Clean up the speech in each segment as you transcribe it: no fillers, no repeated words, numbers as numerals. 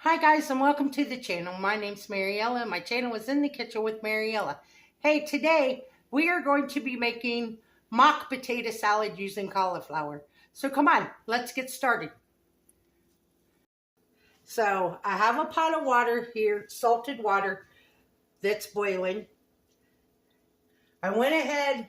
Hi guys and welcome to the channel. My name's Mariella and my channel is In the Kitchen with Mariella. Hey, today we are going to be making mock potato salad using cauliflower. So come on, let's get started. So I have a pot of water here, salted water that's boiling. I went ahead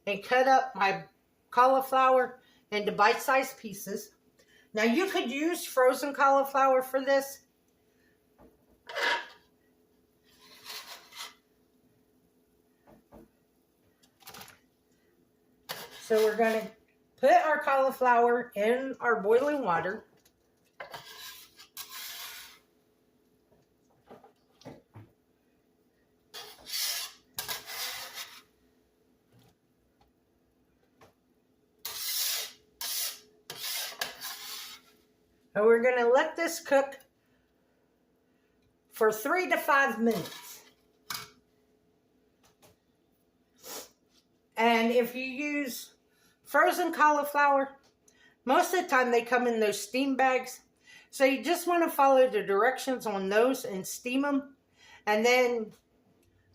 and cut up my cauliflower into bite-sized pieces. Now you could use frozen cauliflower for this. So we're going to put our cauliflower in our boiling water. And we're going to let this cook for 3 to 5 minutes. And if you use frozen cauliflower, most of the time they come in those steam bags. So you just want to follow the directions on those and steam them. And then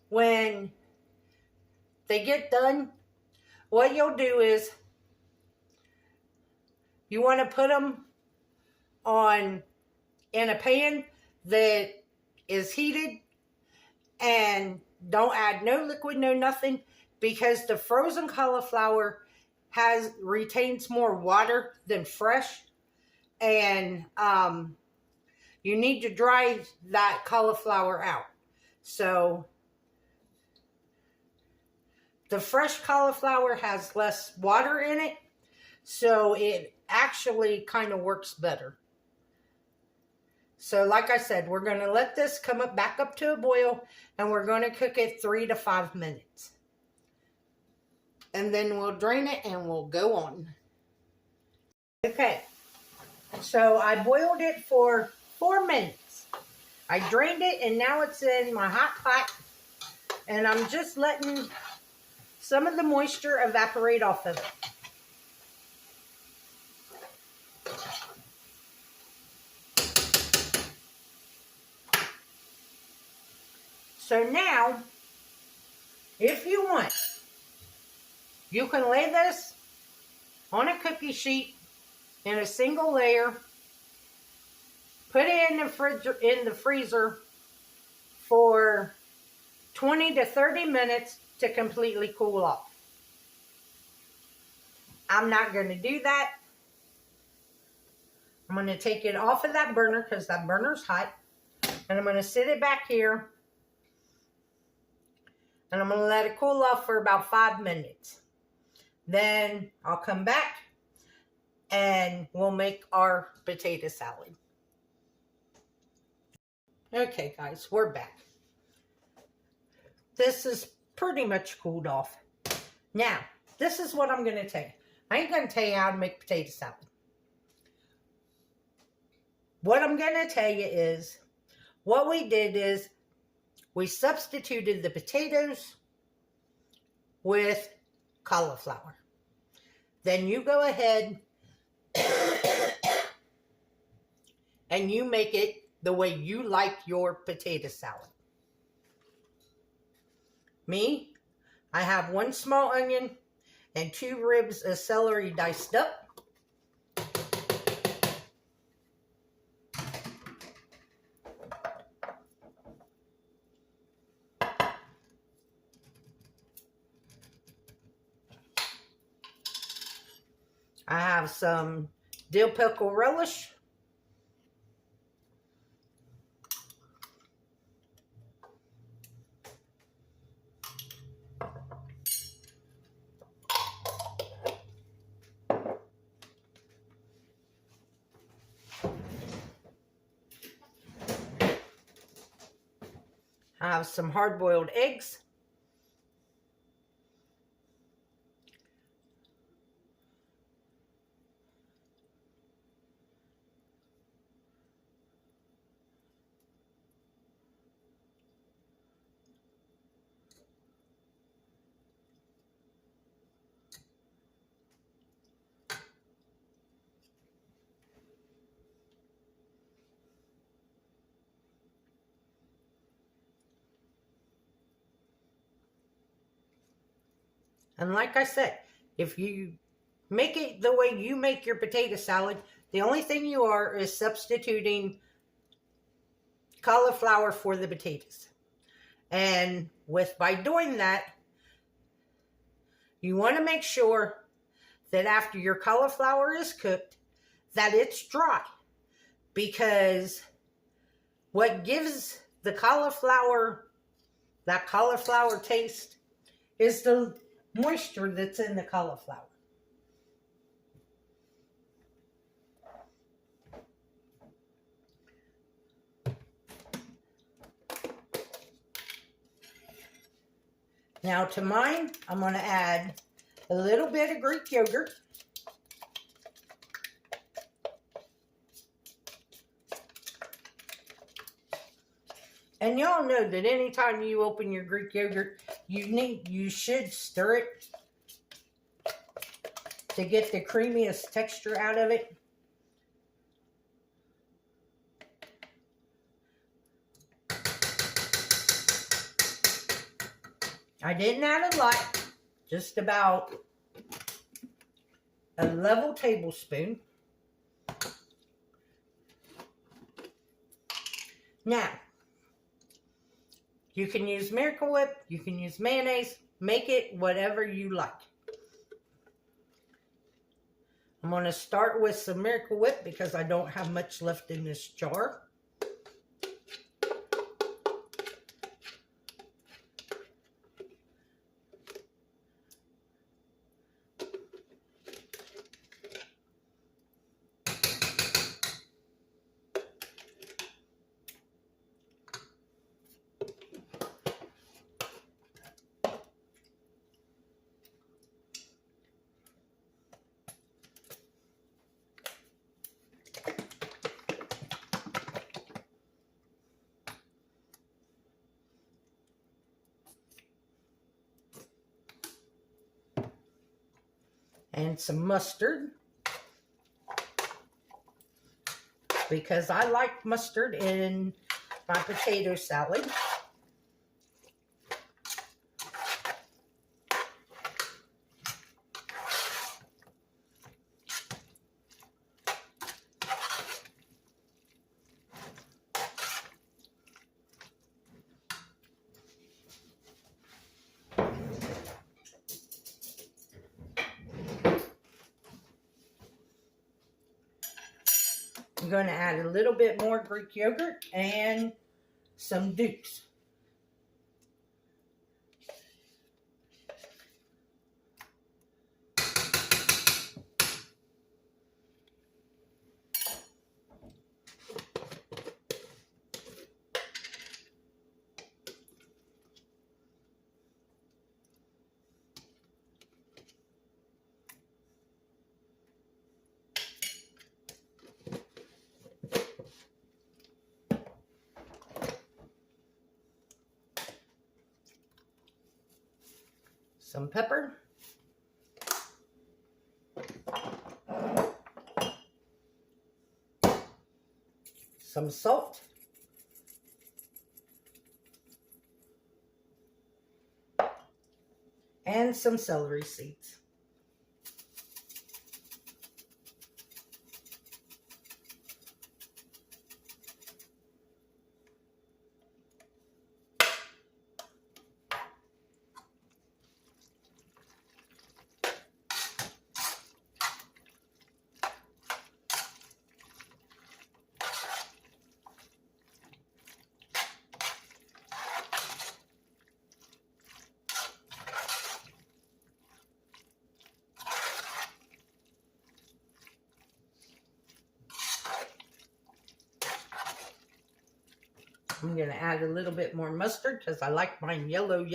when they get done, what you'll do is you want to put them in a pan that is heated, and don't add no liquid, no nothing, because the frozen cauliflower retains more water than fresh, and you need to dry that cauliflower out. So the fresh cauliflower has less water in it, so it actually kind of works better. So like I said, we're going to let this come back up to a boil, and we're going to cook it 3 to 5 minutes. And then we'll drain it and we'll go on. Okay, so I boiled it for 4 minutes. I drained it and now it's in my hot pot. And I'm just letting some of the moisture evaporate off of it. So now, if you want, you can lay this on a cookie sheet in a single layer, put it in the freezer for 20 to 30 minutes to completely cool off. I'm not going to do that. I'm going to take it off of that burner because that burner's hot. And I'm going to sit it back here. And I'm going to let it cool off for about 5 minutes. Then I'll come back and we'll make our potato salad. Okay guys, we're back. This is pretty much cooled off. Now, this is what I'm going to tell you. I ain't going to tell you how to make potato salad. What I'm going to tell you is, what we did is, we substituted the potatoes with cauliflower. Then you go ahead and you make it the way you like your potato salad. Me, I have 1 small onion and 2 ribs of celery diced up. I have some dill pickle relish. I have some hard-boiled eggs. And like I said, if you make it the way you make your potato salad, the only thing you are is substituting cauliflower for the potatoes. And by doing that, you want to make sure that after your cauliflower is cooked, that it's dry. Because what gives the cauliflower that cauliflower taste is the moisture that's in the cauliflower. Now to mine, I'm going to add a little bit of Greek yogurt. And y'all know that anytime you open your Greek yogurt, you should stir it to get the creamiest texture out of it. I didn't add a lot, just about a level tablespoon. Now, you can use Miracle Whip, you can use mayonnaise, make it whatever you like. I'm going to start with some Miracle Whip because I don't have much left in this jar. And some mustard, because I like mustard in my potato salad. I'm going to add a little bit more Greek yogurt and some Dukes. Some pepper. Some salt. And some celery seeds. I'm going to add a little bit more mustard because I like mine yellow.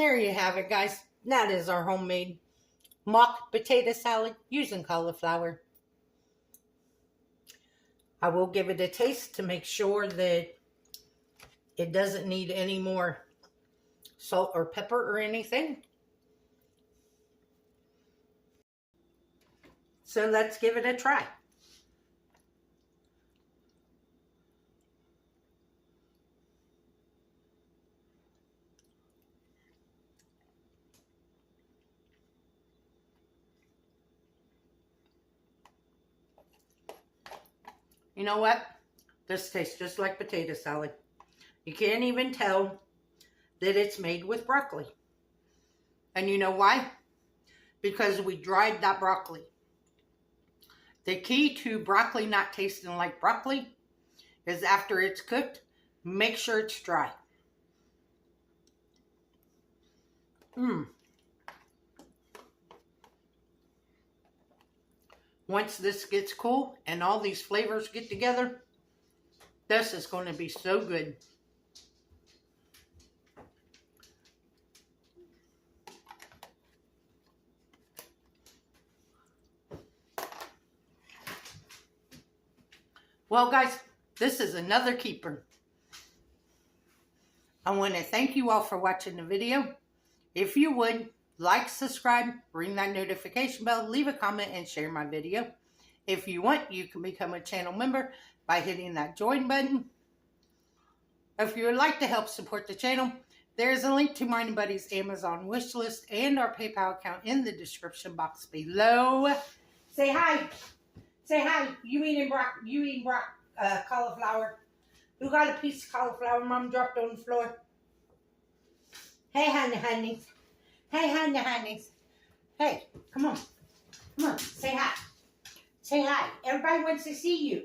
there you have it, guys. That is our homemade mock potato salad using cauliflower. I will give it a taste to make sure that it doesn't need any more salt or pepper or anything. So let's give it a try. You know what? This tastes just like potato salad. You can't even tell that it's made with broccoli. And you know why? Because we dried that broccoli. The key to broccoli not tasting like broccoli is after it's cooked, make sure it's dry. Once this gets cool and all these flavors get together, this is going to be so good. Well, guys, this is another keeper. I want to thank you all for watching the video. If you would, like, subscribe, ring that notification bell, leave a comment, and share my video. If you want, you can become a channel member by hitting that join button. If you would like to help support the channel, there is a link to Mining Buddy's Amazon wish list and our PayPal account in the description box below. Say hi. Say hi. You eating cauliflower? Who got a piece of cauliflower Mom dropped on the floor? Hey, honeys. Hey, honeys. Hey, come on. Come on, say hi. Say hi. Everybody wants to see you.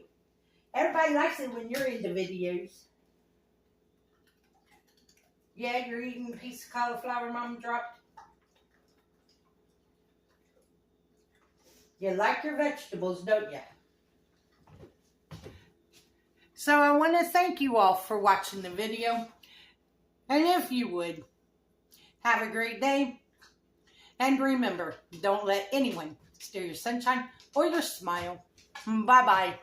Everybody likes it when you're in the videos. Yeah, you're eating a piece of cauliflower Mom dropped. You like your vegetables, don't you? So I want to thank you all for watching the video. And if you would, have a great day. And remember, don't let anyone steal your sunshine or your smile. Bye-bye.